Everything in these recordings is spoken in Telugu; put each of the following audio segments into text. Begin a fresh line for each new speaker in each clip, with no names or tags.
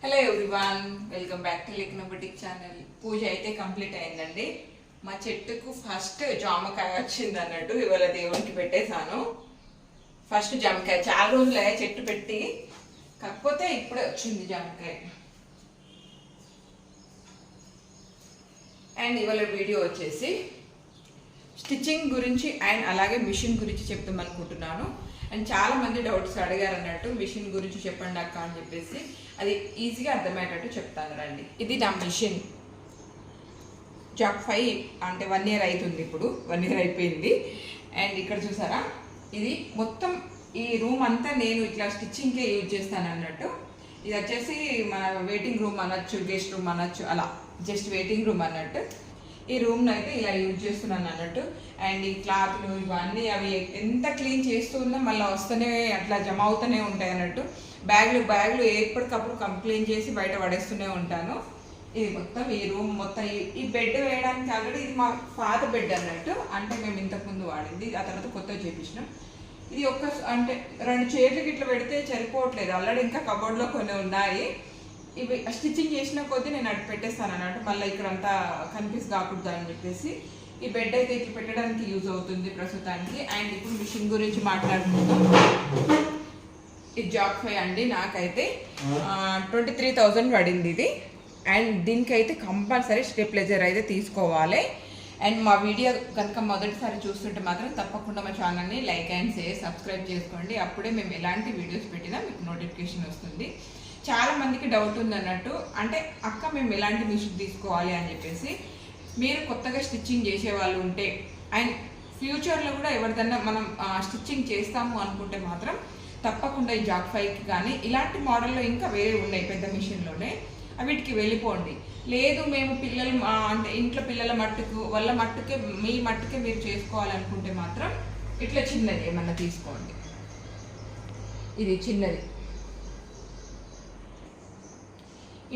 Hello everyone, welcome back to Likhno boutique channel. పూజ అయితే కంప్లీట్ అయిందండి. మా చెట్టుకు ఫస్ట్ జామకాయ వచ్చింది అన్నట్టు ఇవాళ దేవునికి పెట్టేశాను. ఫస్ట్ జామకాయ చాలా రోజులే చెట్టు పెట్టి, కాకపోతే ఇప్పుడే వచ్చింది జామకాయ. అండ్ ఇవాళ వీడియో వచ్చేసి స్టిచ్చింగ్ గురించి అండ్ అలాగే మిషన్ గురించి చెప్తాం అనుకుంటున్నాను. అండ్ చాలా మంది డౌట్స్ అడిగారు అన్నట్టు, మిషన్ గురించి చెప్పండి అక్క అని చెప్పేసి. అది ఈజీగా అర్థమయ్యేటట్టు చెప్తాను రండి. ఇది నా మిషన్ జాక్ 5 అంటే 1 year అవుతుంది, ఇప్పుడు 1 year అయిపోయింది. అండ్ ఇక్కడ చూసారా, ఇది మొత్తం ఈ రూమ్ అంతా నేను ఇట్లా స్టిచ్చింగ్కే యూజ్ చేస్తాను అన్నట్టు. ఇది వచ్చేసి మన వెయిటింగ్ రూమ్ అనొచ్చు, గెస్ట్ రూమ్ అనొచ్చు, అలా జస్ట్ వెయిటింగ్ రూమ్ అన్నట్టు. ఈ రూమ్ను అయితే ఇలా యూజ్ చేస్తున్నాను అన్నట్టు. అండ్ ఈ క్లాత్లు ఇవన్నీ అవి ఎంత క్లీన్ చేస్తూ ఉన్నా మళ్ళీ వస్తూనే అట్లా జమ అవుతూనే ఉంటాయి అన్నట్టు. బ్యాగులు ఎప్పటికప్పుడు క్లీన్ చేసి బయట పడేస్తూనే ఉంటాను. ఇది మొత్తం ఈ రూమ్ మొత్తం ఈ బెడ్ వేయడానికి ఆల్రెడీ ఇది మా పాత బెడ్ అన్నట్టు, అంటే మేము ఇంతకుముందు వాడింది, ఆ తర్వాత కొత్తగా చేపించినాం. ఇది అంటే 2 చైర్లు ఇట్లా పెడితే సరిపోవట్లేదు, ఆల్రెడీ ఇంకా కబోర్డ్లో కొన్ని ఉన్నాయి. ఇవి స్టిచ్చింగ్ చేసిన కొద్దీ నేను అటు పెట్టేస్తాను అన్నట్టు, మళ్ళీ ఇక్కడంతా కన్ఫ్యూజ్ కాకూడదు అని చెప్పేసి. ఈ బెడ్ అయితే ఇట్లా పెట్టడానికి యూజ్ అవుతుంది ప్రస్తుతానికి. అండ్ ఇప్పుడు మిషన్ గురించి మాట్లాడుకుందాం. ఇది జాక్ 5 అండి, నాకైతే 23,000 పడింది ఇది. అండ్ దీనికైతే కంపల్సరీ స్టెప్లైజర్ అయితే తీసుకోవాలి. అండ్ మా వీడియో కనుక మొదటిసారి చూస్తుంటే మాత్రం తప్పకుండా మా ఛానల్ని లైక్ అండ్ షేర్ సబ్స్క్రైబ్ చేసుకోండి. అప్పుడే మేము ఎలాంటి వీడియోస్ పెట్టినా మీకు నోటిఫికేషన్ వస్తుంది. చాలా మందికి డౌట్ ఉంది అన్నట్టు, అంటే అక్క మేము ఎలాంటి మిషన్ తీసుకోవాలి అని చెప్పేసి. మీరు కొత్తగా స్టిచ్చింగ్ చేసే వాళ్ళు ఉంటే అండ్ ఫ్యూచర్లో కూడా ఎవరిదన్నా మనం స్టిచ్చింగ్ చేస్తాము అనుకుంటే మాత్రం తప్పకుండా ఈ జాక్ 5కి కానీ ఇలాంటి మోడల్లో ఇంకా వేరే ఉన్నాయి పెద్ద మిషన్లోనే, వీటికి వెళ్ళిపోండి. లేదు మేము పిల్లలు అంటే ఇంట్లో పిల్లల మట్టుకు వాళ్ళ మట్టుకే మీ మట్టుకే మీరు చేసుకోవాలనుకుంటే మాత్రం ఇట్లా చిన్నది ఏమన్నా తీసుకోండి. ఇది చిన్నది,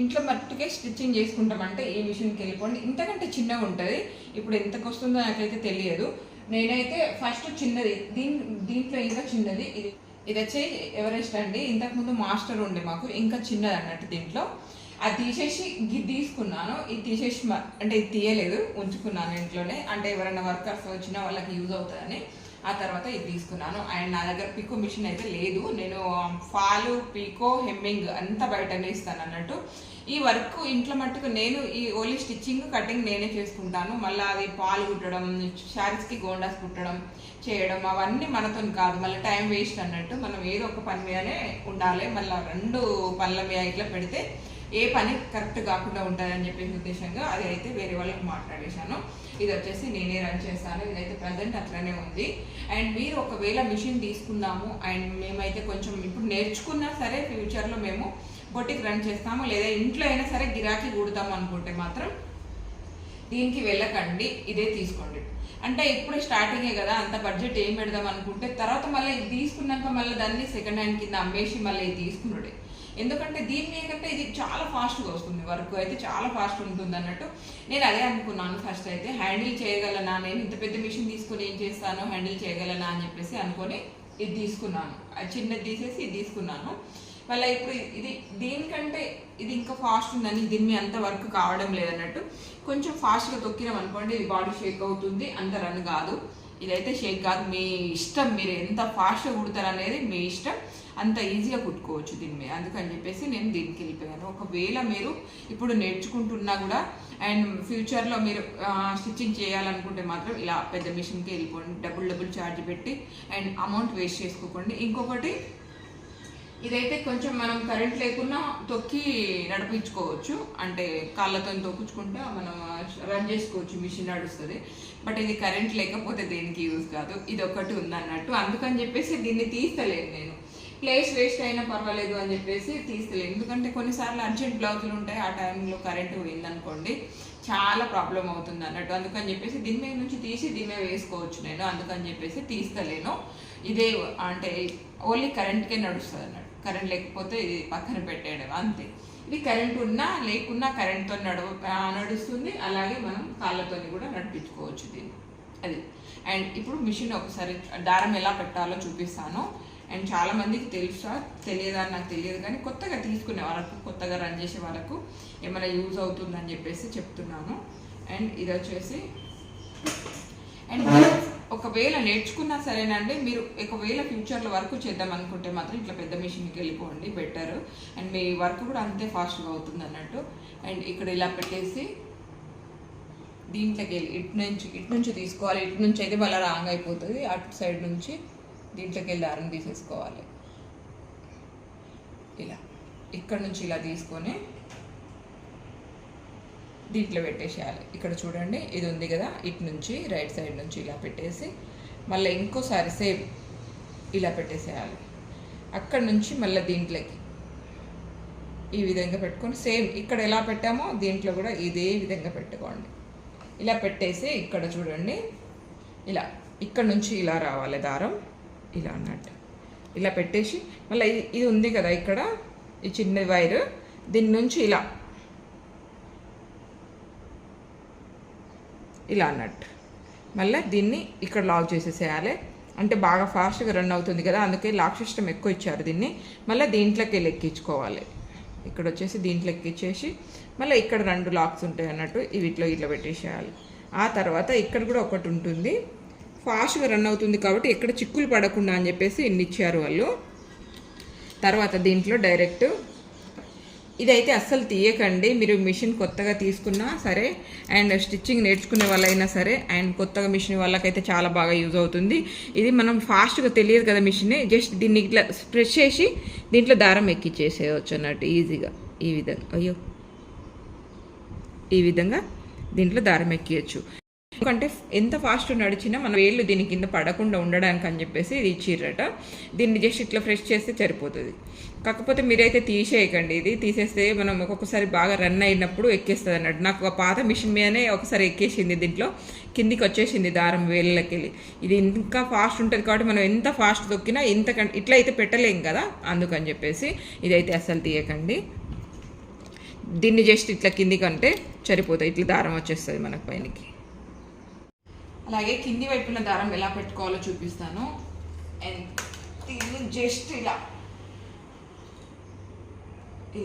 ఇంట్లో మట్టుకే స్టిచ్చింగ్ చేసుకుంటామంటే ఈ మిషన్కి వెళ్ళిపోండి. ఇంతకంటే చిన్నగా ఉంటుంది, ఇప్పుడు ఎంతకు వస్తుందో నాకైతే తెలియదు. నేనైతే ఫస్ట్ చిన్నది దీంట్లో ఇంకా చిన్నది ఇది వచ్చి ఎవరెస్ట్ అండి. ఇంతకుముందు మాస్టర్ ఉండే మాకు, ఇంకా చిన్నది అన్నట్టు దీంట్లో. అది తీసేసి ఇది తీసుకున్నాను. ఇది తీసేసి అంటే ఇది తీయలేదు, ఉంచుకున్నాను ఇంట్లోనే, అంటే ఎవరైనా వర్కర్స్ వచ్చినా వాళ్ళకి యూజ్ అవుతుందని. ఆ తర్వాత ఇది తీసుకున్నాను. అండ్ నా దగ్గర పికో మిషన్ అయితే లేదు, నేను ఫాలు పీకో హెమ్మింగ్ అంతా బయటనే ఇస్తాను అన్నట్టు. ఈ వర్క్ ఇంట్లో మట్టుకు నేను ఈ ఓన్లీ స్టిచ్చింగ్ కటింగ్ నేనే చేసుకుంటాను. మళ్ళీ అది పాలు కుట్టడం, శారీస్కి గోండాస్ కుట్టడం చేయడం అవన్నీ మనతో కాదు, మళ్ళీ టైం వేస్ట్ అన్నట్టు. మనం ఏదో ఒక పని మీదనే ఉండాలి, మళ్ళీ 2 పనుల మీద ఇట్లా పెడితే ఏ పని కరెక్ట్ కాకుండా ఉంటుందని చెప్పేసి ఉద్దేశంగా అది అయితే వేరే వాళ్ళకి మాట్లాడేశాను. ఇది వచ్చేసి నేనే రన్ చేస్తాను. ఇదైతే ప్రజెంట్ అట్లనే ఉంది. అండ్ మీరు ఒకవేళ మిషన్ తీసుకున్నాము అండ్ మేమైతే కొంచెం ఇప్పుడు నేర్చుకున్నా సరే ఫ్యూచర్లో మేము బొటిక్ రన్ చేస్తాము, లేదా ఇంట్లో అయినా సరే గిరాకీ కూడతాము అనుకుంటే మాత్రం దీనికి వెళ్ళకండి, ఇదే తీసుకోండి. అంటే ఇప్పుడు స్టార్టింగే కదా, అంత బడ్జెట్ ఏం పెడదాం అనుకుంటే తర్వాత మళ్ళీ ఇది తీసుకున్నాక మళ్ళీ దాన్ని సెకండ్ హ్యాండ్ కింద అమ్మేసి మళ్ళీ ఇది తీసుకున్నాడే. ఎందుకంటే దీని కంటే ఇది చాలా ఫాస్ట్గా వస్తుంది, వర్క్ అయితే చాలా ఫాస్ట్ ఉంటుంది అన్నట్టు. నేను అదే అనుకున్నాను ఫస్ట్ అయితే, హ్యాండిల్ చేయగలనా, నేను ఇంత పెద్ద మిషన్ తీసుకుని ఏం చేస్తాను, హ్యాండిల్ చేయగలనా అని చెప్పేసి అనుకొని ఇది తీసుకున్నాను. అది చిన్నది తీసేసి ఇది తీసుకున్నాను. మళ్ళీ ఇప్పుడు ఇది దీనికంటే ఇది ఇంకా ఫాస్ట్ ఉందని దీని మీద అంత వర్క్ కావడం లేదన్నట్టు. కొంచెం ఫాస్ట్గా తొక్కినాం అనుకోండి, ఇది బాడీ షేక్ అవుతుంది, అంత రన్ కాదు. ఇదైతే షేక్ కాదు, మీ ఇష్టం, మీరు ఎంత ఫాస్ట్గా కుడతారు అనేది మీ ఇష్టం, అంత ఈజీగా కుట్టుకోవచ్చు దీని మీద. అందుకని చెప్పేసి నేను దీనికి వెళ్ళిపోయాను. ఒకవేళ మీరు ఇప్పుడు నేర్చుకుంటున్నా కూడా అండ్ ఫ్యూచర్లో మీరు స్టిచ్చింగ్ చేయాలనుకుంటే మాత్రం ఇలా పెద్ద మిషన్కి వెళ్ళిపోండి, డబుల్ ఛార్జ్ పెట్టి అండ్ అమౌంట్ వేస్ట్ చేసుకోకండి. ఇంకొకటి, ఇదైతే కొంచెం మనం కరెంట్ లేకున్నా తొక్కి నడిపించుకోవచ్చు, అంటే కాళ్ళతో తొక్కించుకుంటే మనం రన్ చేసుకోవచ్చు, మిషన్ నడుస్తుంది. బట్ ఇది కరెంట్ లేకపోతే దేనికి యూజ్ కాదు, ఇది ఒకటి ఉందన్నట్టు. అందుకని చెప్పేసి దీన్ని తీస్తలేను నేను, ప్లేస్ వేస్ట్ అయినా పర్వాలేదు అని చెప్పేసి తీస్తలేను. ఎందుకంటే కొన్నిసార్లు అర్జెంట్ బ్లౌజులు ఉంటాయి, ఆ టైంలో కరెంట్ పోయిందనుకోండి చాలా ప్రాబ్లం అవుతుంది అన్నట్టు. అందుకని చెప్పేసి దీని మీద నుంచి తీసి దీని మీద వేసుకోవచ్చు నేను, అందుకని చెప్పేసి తీస్తలేను. ఇదే అంటే ఓన్లీ కరెంట్కే నడుస్తుంది అన్నట్టు, కరెంట్ లేకపోతే ఇది పక్కన పెట్టేయడం అంతే. ఇది కరెంట్ ఉన్నా లేకున్నా కరెంట్తో నడుస్తుంది, అలాగే మనం కాళ్ళతో కూడా నడిపించుకోవచ్చు దీన్ని, అది. అండ్ ఇప్పుడు మిషన్ ఒకసారి దారం ఎలా పెట్టాలో చూపిస్తాను. అండ్ చాలా మందికి తెలుసా తెలియదా అని నాకు తెలియదు, కానీ కొత్తగా తీసుకునే వాళ్ళకు, కొత్తగా రన్ చేసే వాళ్ళకు ఏమైనా యూజ్ అవుతుందని చెప్పేసి చెప్తున్నాను. అండ్ ఇది వచ్చేసి అండ్ ఒకవేళ నేర్చుకున్నా సరేనండి, మీరు ఒకవేళ ఫ్యూచర్లో వర్క్ చేద్దాం అనుకుంటే మాత్రం ఇట్లా పెద్ద మిషన్కి వెళ్ళిపోండి బెటర్. అండ్ మీ వర్క్ కూడా అంతే ఫాస్ట్గా అవుతుంది అన్నట్టు. అండ్ ఇక్కడ ఇలా పెట్టేసి దీంట్లోకి వెళ్ళి ఇటు నుంచి తీసుకోవాలి. ఇటు నుంచి అయితే మళ్ళీ రాంగ్ అయిపోతుంది. అటు సైడ్ నుంచి దీంట్లోకి వెళ్ళి దారం తీసేసుకోవాలి. ఇలా ఇక్కడ నుంచి ఇలా తీసుకొని దీంట్లో పెట్టేసేయాలి. ఇక్కడ చూడండి ఇది ఉంది కదా, ఇటు నుంచి రైట్ సైడ్ నుంచి ఇలా పెట్టేసి మళ్ళీ ఇంకోసారి సేమ్ ఇలా పెట్టేసేయాలి. అక్కడ నుంచి మళ్ళీ దీంట్లోకి ఈ విధంగా పెట్టుకొని సేమ్ ఇక్కడ ఎలా పెట్టామో దీంట్లో కూడా ఇదే విధంగా పెట్టుకోండి. ఇలా పెట్టేసి ఇక్కడ చూడండి ఇలా ఇక్కడ నుంచి ఇలా రావాలి దారం, ఇలా అన్నట్టు ఇలా పెట్టేసి మళ్ళీ ఇది ఉంది కదా ఇక్కడ ఈ చిన్న వైర్, దీని నుంచి ఇలా ఇలా అన్నట్టు మళ్ళీ దీన్ని ఇక్కడ లాక్ చేసేసేయాలి. అంటే బాగా ఫాస్ట్గా రన్ అవుతుంది కదా, అందుకే లాక్ సిస్టమ్ ఎక్కువ ఇచ్చారు దీన్ని. మళ్ళీ దీంట్లోకి వెళ్ళి ఎక్కించుకోవాలి. ఇక్కడ వచ్చేసి దీంట్లో ఎక్కించేసి మళ్ళీ ఇక్కడ 2 లాక్స్ ఉంటాయి అన్నట్టు, వీటిలో ఇట్లా పెట్టేసేయాలి. ఆ తర్వాత ఇక్కడ కూడా ఒకటి ఉంటుంది, ఫాస్ట్గా రన్ అవుతుంది కాబట్టి ఎక్కడ చిక్కులు పడకుండా అని చెప్పేసి ఇన్ని ఇచ్చారు వాళ్ళు. తర్వాత దీంట్లో డైరెక్ట్ ఇదైతే అస్సలు తీయకండి, మీరు మిషన్ కొత్తగా తీసుకున్నా సరే అండ్ స్టిచ్చింగ్ నేర్చుకునే వాళ్ళైనా సరే అండ్ కొత్తగా మిషన్ వాళ్ళకైతే చాలా బాగా యూజ్ అవుతుంది. ఇది మనం ఫాస్ట్గా తెలియదు కదా మిషన్, జస్ట్ దీన్ని ఇట్లా ప్రెస్ చేసి దీంట్లో దారం ఎక్కిచ్చేసేయచ్చు అన్నట్టు ఈజీగా. ఈ విధంగా ఈ విధంగా దీంట్లో దారం ఎక్కియచ్చు. ఎందుకంటే ఎంత ఫాస్ట్ నడిచినా మన వేళ్ళు దీని కింద పడకుండా ఉండడానికి అని చెప్పేసి ఇది ఇచ్చిర్రట. దీన్ని జస్ట్ ఇట్లా ఫ్రెష్ చేస్తే సరిపోతుంది. కాకపోతే మీరైతే తీసేయకండి, ఇది తీసేస్తే మనం ఒక్కొక్కసారి బాగా రన్ అయినప్పుడు ఎక్కేస్తుంది అన్నట్టు. నాకు పాత మిషన్ మీదనే ఒకసారి ఎక్కేసింది, దీంట్లో కిందికి వచ్చేసింది దారం వేళ్ళకి వెళ్ళి. ఇది ఇంకా ఫాస్ట్ ఉంటుంది కాబట్టి మనం ఎంత ఫాస్ట్ తొక్కినా ఇట్లా అయితే పెట్టలేం కదా, అందుకని చెప్పేసి ఇదైతే అస్సలు తీయకండి. దీన్ని జస్ట్ ఇట్లా కిందికి అంటే సరిపోతుంది, ఇట్లా దారం వచ్చేస్తుంది మనకు పైనకి. అలాగే కింది వైపున దారం ఎలా పెట్టుకోవాలో చూపిస్తాను. అండ్ దీన్ని జస్ట్ ఇలా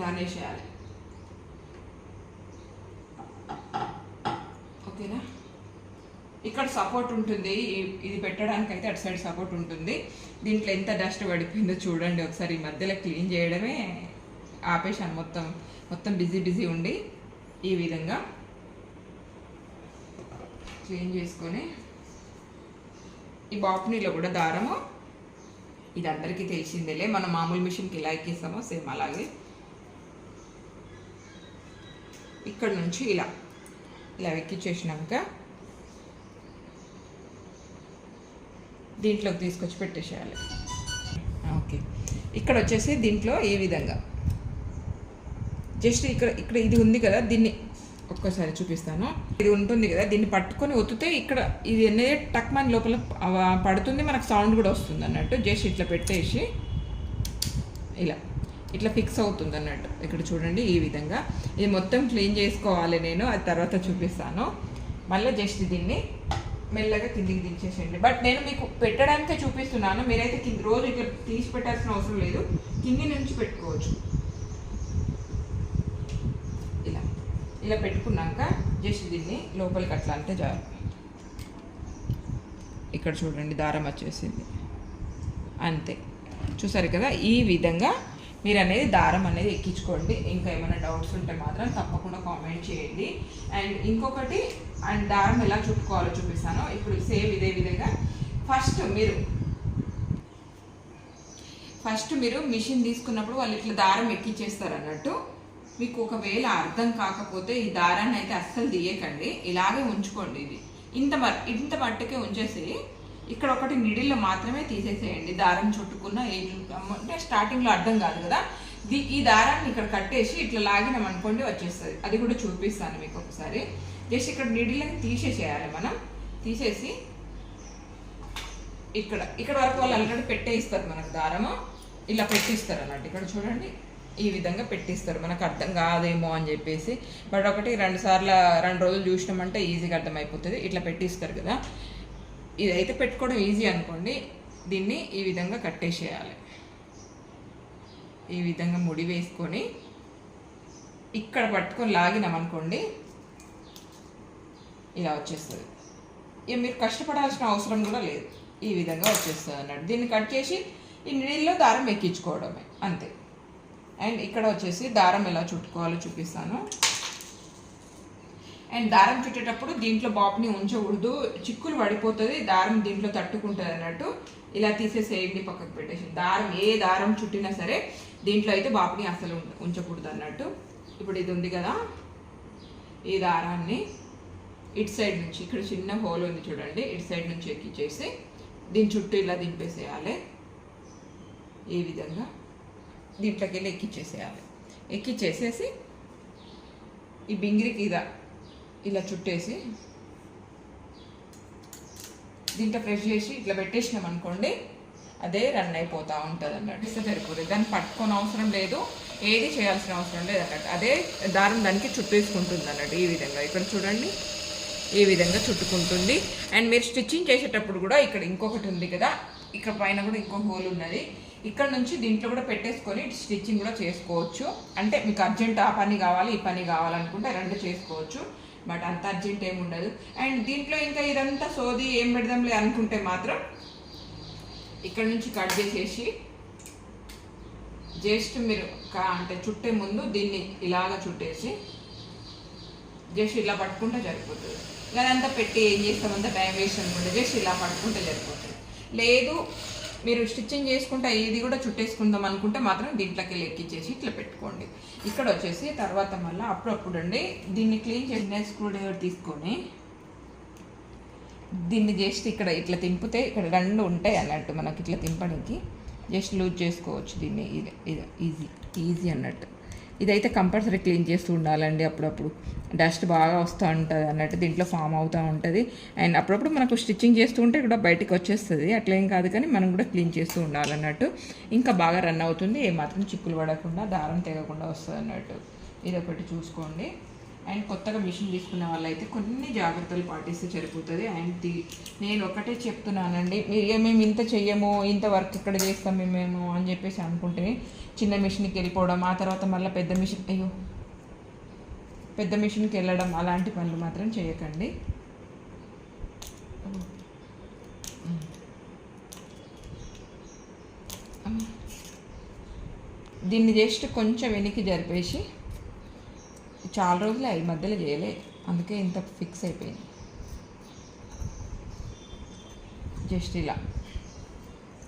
అనేసేయాలి. ఓకేనా, ఇక్కడ సపోర్ట్ ఉంటుంది, ఇది పెట్టడానికి అయితే అటు సైడ్ సపోర్ట్ ఉంటుంది. దీంట్లో ఎంత డస్ట్ పడిపోయిందో చూడండి ఒకసారి. ఈ మధ్యలో క్లీన్ చేయడమే ఆపేసాను, మొత్తం బిజీ ఉండి. ఈ విధంగా క్లీన్ చేసుకొని ఈ బాక్నీలో కూడా దారము, ఇది అందరికీ తెలిసిందేలే, మనం మామూలు మిషన్కి ఎలా ఎక్కిస్తామో సేమ్ అలాగే ఇక్కడ నుంచి ఇలా ఎక్కించేసినాక దీంట్లోకి తీసుకొచ్చి పెట్టేసేయాలి. ఓకే, ఇక్కడ వచ్చేసి దీంట్లో ఈ విధంగా జస్ట్ ఇక్కడ ఇది ఉంది కదా, దీన్ని ఒక్కసారి చూపిస్తాను. ఇది ఉంటుంది కదా, దీన్ని పట్టుకొని ఒత్తితే ఇక్కడ ఇది అనేది టక్మన్ లోపల పడుతుంది, మనకు సౌండ్ కూడా వస్తుంది అన్నట్టు. జస్ట్ ఇట్లా పెట్టేసి ఇట్లా ఫిక్స్ అవుతుంది అన్నట్టు. ఇక్కడ చూడండి ఈ విధంగా. ఇది మొత్తం క్లీన్ చేసుకోవాలి నేను, అది తర్వాత చూపిస్తాను. మళ్ళీ జస్ట్ దీన్ని మెల్లగా కిందికి దించేసేయండి. బట్ నేను మీకు పెట్టడానికే చూపిస్తున్నాను, మీరైతే రోజు ఇట్లా తీసి పెట్టాల్సిన అవసరం లేదు, కింది నుంచి పెట్టుకోవచ్చు. ఇలా పెట్టుకున్నాక జస్ట్ దీన్ని లోపలికి అట్లా అంటే చాలు. ఇక్కడ చూడండి దారం వచ్చేసింది, అంతే. చూసారు కదా, ఈ విధంగా మీరు అనేది దారం అనేది ఎక్కించుకోండి. ఇంకా ఏమైనా డౌట్స్ ఉంటే మాత్రం తప్పకుండా కామెంట్ చేయండి. అండ్ ఇంకొకటి, అండ్ దారం ఎలా చుట్టుకోవాలో చూపిస్తాను. ఇప్పుడు సేమ్ ఇదే విధంగా ఫస్ట్ మీరు మిషన్ తీసుకున్నప్పుడు వాళ్ళు ఇట్లా దారం ఎక్కించేస్తారు అన్నట్టు. మీకు ఒకవేళ అర్థం కాకపోతే ఈ దారాన్ని అయితే అస్సలు తీయకండి, ఇలాగే ఉంచుకోండి. ఇది ఇంత మట్టుకే ఉంచేసి ఇక్కడ ఒకటి నిడిల్లో మాత్రమే తీసేసేయండి. దారం చుట్టుకున్న అంటే స్టార్టింగ్లో అర్థం కాదు కదా, ఈ దారాన్ని ఇక్కడ కట్టేసి ఇట్లా లాగినాం అనుకోండి వచ్చేస్తుంది. అది కూడా చూపిస్తాను మీకు ఒకసారి. జస్ట్ ఇక్కడ నిడిల్ని తీసేసేయాలి. మనం తీసేసి ఇక్కడ వరకు వాళ్ళు ఆల్రెడీ పెట్టేస్తారు మనకు దారము, ఇలా పెట్టిస్తారు అన్నట్టు. ఇక్కడ చూడండి ఈ విధంగా పెట్టిస్తారు, మనకు అర్థం కాదేమో అని చెప్పేసి. బట్ 2 రోజులు చూసినామంటే ఈజీగా అర్థమైపోతుంది. ఇట్లా పెట్టిస్తారు కదా, ఇదైతే పెట్టుకోవడం ఈజీ అనుకోండి. దీన్ని ఈ విధంగా కట్టేసేయాలి. ఈ విధంగా ముడి వేసుకొని ఇక్కడ పట్టుకొని లాగినామనుకోండి ఇలా వచ్చేస్తుంది. ఇక మీరు కష్టపడాల్సిన అవసరం కూడా లేదు, ఈ విధంగా వచ్చేస్తుంది అన్నట్టు. దీన్ని కట్ చేసి ఈ నీళ్ళలో దారం ఎక్కించుకోవడమే అంతే. అండ్ ఇక్కడ వచ్చేసి దారం ఎలా చుట్టుకోవాలో చూపిస్తాను. అండ్ దారం చుట్టేటప్పుడు దీంట్లో బాబుని ఉంచకూడదు, చిక్కులు పడిపోతుంది, దారం దీంట్లో తట్టుకుంటుంది అన్నట్టు. ఇలా తీసేసేయండి, పక్కకు పెట్టేసి. దారం ఏ దారం చుట్టినా సరే దీంట్లో అయితే బాబుని అసలు ఉంచకూడదు అన్నట్టు. ఇప్పుడు ఇది ఉంది కదా, ఈ దారాన్ని ఇటు సైడ్ నుంచి, ఇక్కడ చిన్న హోల్ ఉంది చూడండి, ఇటు సైడ్ నుంచి ఎక్కించేసి దీని చుట్టూ ఇలా దింపేసేయాలి. ఈ విధంగా దీంట్లోకి వెళ్ళి ఎక్కించేసేయాలి. ఎక్కించేసేసి ఈ బింగిరికి ఇలా చుట్టేసి దీంట్లో ప్రెస్ చేసి ఇట్లా పెట్టేసినాం అనుకోండి, అదే రన్ అయిపోతూ ఉంటుంది అన్నట్టు. ఇస్తే సరిపోతుంది, దాన్ని పట్టుకొని అవసరం లేదు, ఏది చేయాల్సిన అవసరం లేదు అన్నట్టు. అదే దారం దానికి చుట్టేసుకుంటుంది అన్నట్టు. ఈ విధంగా ఇక్కడ చూడండి, ఈ విధంగా చుట్టుకుంటుంది. అండ్ మీరు స్టిచ్చింగ్ చేసేటప్పుడు కూడా ఇక్కడ ఇంకొకటి ఉంది కదా, ఇక్కడ పైన కూడా ఇంకో హోల్ ఉన్నది, ఇక్కడ నుంచి దీంట్లో కూడా పెట్టేసుకొని స్టిచ్చింగ్ కూడా చేసుకోవచ్చు. అంటే మీకు అర్జెంట్ ఆ పని కావాలి ఈ పని కావాలనుకుంటే రెండు చేసుకోవచ్చు, బట్ అంత అర్జెంట్ ఏమి ఉండదు. అండ్ దీంట్లో ఇంకా ఇదంతా సోది ఏం పెడదాంలే అనుకుంటే మాత్రం ఇక్కడ నుంచి కట్ చేసేసి జస్ట్ మీరు అంటే చుట్టే ముందు దీన్ని ఇలాగా చుట్టేసి జస్ట్ ఇలా పట్టుకుంటే సరిపోతుంది. అదంతా పెట్టి ఏం చేస్తామంతా టైం వేస్ట్ అనుకుంటే జస్ట్ ఇలా పట్టుకుంటే సరిపోతుంది. లేదు మీరు స్టిచ్చింగ్ చేసుకుంటే ఇది కూడా చుట్టేసుకుందాం అనుకుంటే మాత్రం దీంట్లోకి ఎక్కించేసి ఇట్లా పెట్టుకోండి. ఇక్కడ వచ్చేసి తర్వాత మళ్ళీ అప్పుడప్పుడు అండి దీన్ని క్లీన్ చేసిన స్క్రూ డ్రైవర్ తీసుకొని దీన్ని జస్ట్ ఇక్కడ ఇట్లా తింపితే ఇక్కడ రెండు ఉంటాయి అన్నట్టు, మనకి ఇట్లా తింపడానికి జస్ట్ లూజ్ చేసుకోవచ్చు దీన్ని. ఇది ఈజీ అన్నట్టు. ఇదైతే కంపల్సరీ క్లీన్ చేస్తూ ఉండాలండి, అప్పుడప్పుడు డస్ట్ బాగా వస్తూ ఉంటుంది అన్నట్టు, దీంట్లో ఫామ్ అవుతూ ఉంటుంది. అండ్ అప్పుడప్పుడు మనకు స్టిచ్చింగ్ చేస్తూ ఉంటే కూడా బయటకు వచ్చేస్తుంది, అట్లేం కాదు, కానీ మనం కూడా క్లీన్ చేస్తూ ఉండాలన్నట్టు. ఇంకా బాగా రన్ అవుతుంది, ఏమాత్రం చిక్కులు పడకుండా దారం తెగకుండా వస్తుంది అన్నట్టు. ఇది ఒకటి చూసుకోండి. అండ్ కొత్తగా మిషన్ తీసుకునే వాళ్ళైతే కొన్ని జాగ్రత్తలు పాటిస్తే సరిపోతుంది. అండ్ నేను ఒకటే చెప్తున్నానండి, మేము ఇంత చెయ్యము, ఇంత వర్క్ ఇక్కడ చేస్తాం మేము అని చెప్పేసి అనుకుంటే చిన్న మిషన్కి వెళ్ళిపోవడం, ఆ తర్వాత మళ్ళీ పెద్ద మిషన్కి వెళ్ళడం, అలాంటి పనులు మాత్రం చేయకండి. దీన్ని జస్ట్ కొంచెం వెనక్కి జరిపేసి, చాలా రోజులు ఈ మధ్యలో చేయలే, అందుకే ఇంత ఫిక్స్ అయిపోయింది. జస్ట్ ఇలా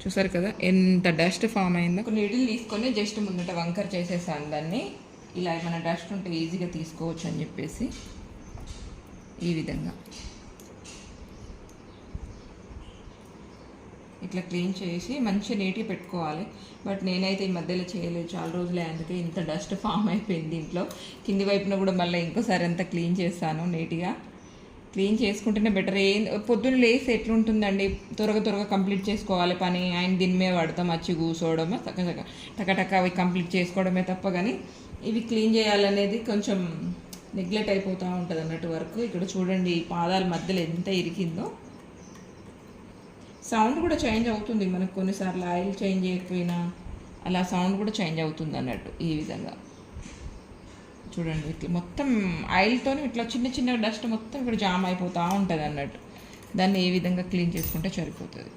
చూసారు కదా ఎంత డస్ట్ ఫామ్ అయిందో. కొన్ని నీటిని తీసుకొని జస్ట్ ముందట వంకర్ చేసేసాను దాన్ని. ఇలా ఏమైనా డస్ట్ ఉంటే ఈజీగా తీసుకోవచ్చు అని చెప్పేసి ఈ విధంగా ఇట్లా క్లీన్ చేసి మంచిగా నీట్గా పెట్టుకోవాలి. బట్ నేనైతే ఈ మధ్యలో చేయలేదు, చాలా రోజులే, అందుకే ఇంత డస్ట్ ఫామ్ అయిపోయింది దీంట్లో. కింది వైపున కూడా మళ్ళీ ఇంకోసారి అంతా క్లీన్ చేస్తాను. నీట్గా క్లీన్ చేసుకుంటేనే బెటర్. పొద్దున్న లేసి ఎట్లుంటుందండి, త్వరగా కంప్లీట్ చేసుకోవాలి పని, అండ్ దీని మీద పడతాం, వచ్చి కూర్చోవడమే టక అవి కంప్లీట్ చేసుకోవడమే తప్ప, కానీ ఇవి క్లీన్ చేయాలనేది కొంచెం నెగ్లెక్ట్ అయిపోతూ ఉంటుంది అన్నట్టు వర్క్. ఇక్కడ చూడండి పాదాల మధ్యలో ఎంత ఇరికిందో. సౌండ్ కూడా చేంజ్ అవుతుంది మనకు కొన్నిసార్లు, ఆయిల్ చేంజ్ చేయకపోయినా అలా సౌండ్ కూడా చేంజ్ అవుతుంది అన్నట్టు. ఈ విధంగా చూడండి, ఇట్లా మొత్తం ఆయిల్తో ఇట్లా చిన్న డస్ట్ మొత్తం ఇక్కడ జామ్ అయిపోతూ ఉంటుంది అన్నట్టు. దాన్ని ఏ విధంగా క్లీన్ చేసుకుంటే సరిపోతుంది.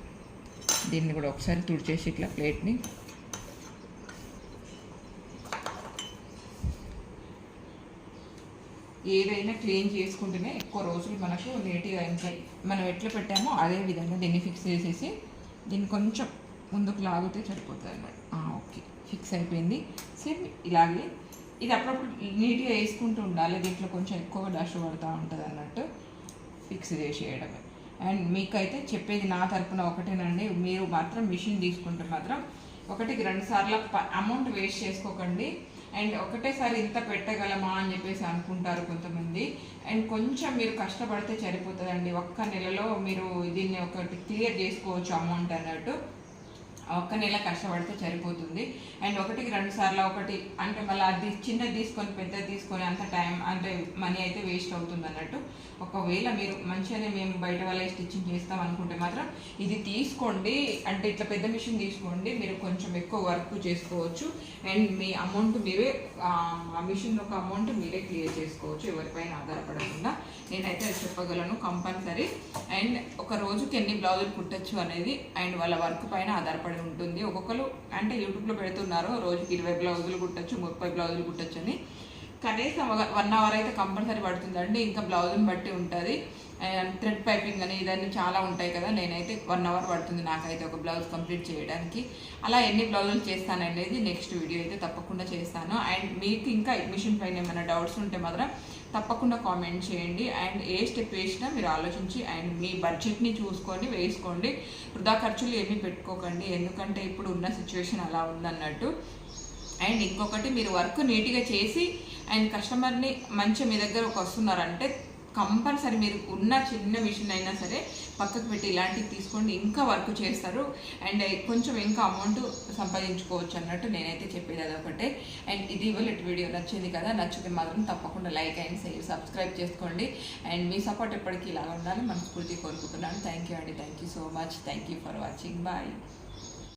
దీన్ని కూడా ఒకసారి తుడిచేసి ఇట్లా ప్లేట్ని ఏదైనా క్లీన్ చేసుకుంటేనే ఎక్కువ రోజులు మనకు నీట్గా ఇంకా మనం ఎట్లా పెట్టామో అదే విధంగా దీన్ని ఫిక్స్ చేసేసి దీన్ని కొంచెం ముందుకు లాగితే సరిపోతుంది అన్నమాట. ఓకే, ఫిక్స్ అయిపోయింది. సేమ్ ఇలాగే ఇది అప్పుడప్పుడు నీట్గా వేసుకుంటూ ఉండాలి, దీంట్లో కొంచెం ఎక్కువగా డస్ట్ పడుతూ ఉంటుంది అన్నట్టు. ఫిక్స్ చేసేయడమే. అండ్ మీకైతే చెప్పేది నా తరపున ఒకటేనండి, మీరు మాత్రం మిషన్ తీసుకుంటే మాత్రం 1-2 సార్లు అమౌంట్ వేస్ట్ చేసుకోకండి. అండ్ ఒకటేసారి ఇంత పెట్టగలమా అని చెప్పేసి అనుకుంటారు కొంతమంది. అండ్ కొంచెం మీరు కష్టపడితే సరిపోతుందండి, ఒక్క నెలలో మీరు దీన్ని ఒకటి క్లియర్ చేసుకోవచ్చు అమౌంట్ అన్నట్టు. ఒక్క నెల కష్టపడితే సరిపోతుంది. అండ్ ఒకటికి 2 సార్లు ఒకటి అంటే మళ్ళీ అది చిన్నది తీసుకొని పెద్దది తీసుకొని అంత టైం అంటే మనీ అయితే వేస్ట్ అవుతుంది అన్నట్టు. ఒకవేళ మీరు మంచిగానే మేము బయట వాళ్ళే స్టిచ్చింగ్ చేస్తాం అనుకుంటే మాత్రం ఇది తీసుకోండి. అంటే ఇట్లా పెద్ద మిషన్ తీసుకోండి, మీరు కొంచెం ఎక్కువ వర్క్ చేసుకోవచ్చు. అండ్ మీ అమౌంట్ మీరే ఆ మిషన్ ఒక అమౌంట్ మీరే క్లియర్ చేసుకోవచ్చు, ఎవరిపైన ఆధారపడకుండా. నేనైతే అది చెప్పగలను కంపల్సరీ. అండ్ ఒక రోజుకి ఎన్ని బ్లౌజులు కుట్టచ్చు అనేది అండ్ వాళ్ళ వర్క్ పైన ఆధారపడి ఉంటుంది. ఒక్కొక్కరు అంటే యూట్యూబ్లో పెడుతున్నారు రోజుకి 20 బ్లౌజులు కుట్టచ్చు, 30 బ్లౌజులు కుట్టచ్చు అని. కనీసం 1 అవర్ అయితే కంపల్సరీ పడుతుందండి. ఇంకా బ్లౌజ్ని బట్టి ఉంటుంది. థ్రెడ్ పైపింగ్ అని ఇదన్నీ చాలా ఉంటాయి కదా. నేనైతే 1 అవర్ పడుతుంది నాకైతే ఒక బ్లౌజ్ కంప్లీట్ చేయడానికి. అలా ఎన్ని బ్లౌజులు చేస్తాననేది నెక్స్ట్ వీడియో అయితే తప్పకుండా చేస్తాను. అండ్ మీకు ఇంకా మిషన్ పైన ఏమైనా డౌట్స్ ఉంటే మాత్రం తప్పకుండా కామెంట్ చేయండి. అండ్ ఏ స్టెప్ వేసినా మీరు ఆలోచించి అండ్ మీ బడ్జెట్ని చూసుకొని వేసుకోండి. వృధా ఖర్చులు ఏమీ పెట్టుకోకండి, ఎందుకంటే ఇప్పుడు ఉన్న సిచ్యువేషన్ అలా ఉందన్నట్టు. అండ్ ఇంకొకటి, మీరు వర్క్ నీట్గా చేసి అండ్ కస్టమర్ని మంచిగా మీ దగ్గరకు వస్తున్నారంటే కంపల్సరీ మీరు ఉన్న చిన్న మిషన్ అయినా సరే పక్కకు పెట్టి ఇలాంటివి తీసుకోండి, ఇంకా వర్క్ చేస్తారు అండ్ కొంచెం ఇంకా అమౌంట్ సంపాదించుకోవచ్చు అన్నట్టు నేనైతే చెప్పేది అదొకటే. అండ్ ఇది ఇవాళ వీడియో నచ్చింది కదా, నచ్చితే మాత్రం తప్పకుండా లైక్ అండ్ షేర్ సబ్స్క్రైబ్ చేసుకోండి. అండ్ మీ సపోర్ట్ ఎప్పటికీ ఇలా ఉండాలి మనస్ఫూర్తి కోరుకుంటున్నాను. థ్యాంక్ యూ అండి, thank you so much, thank you for watching, bye.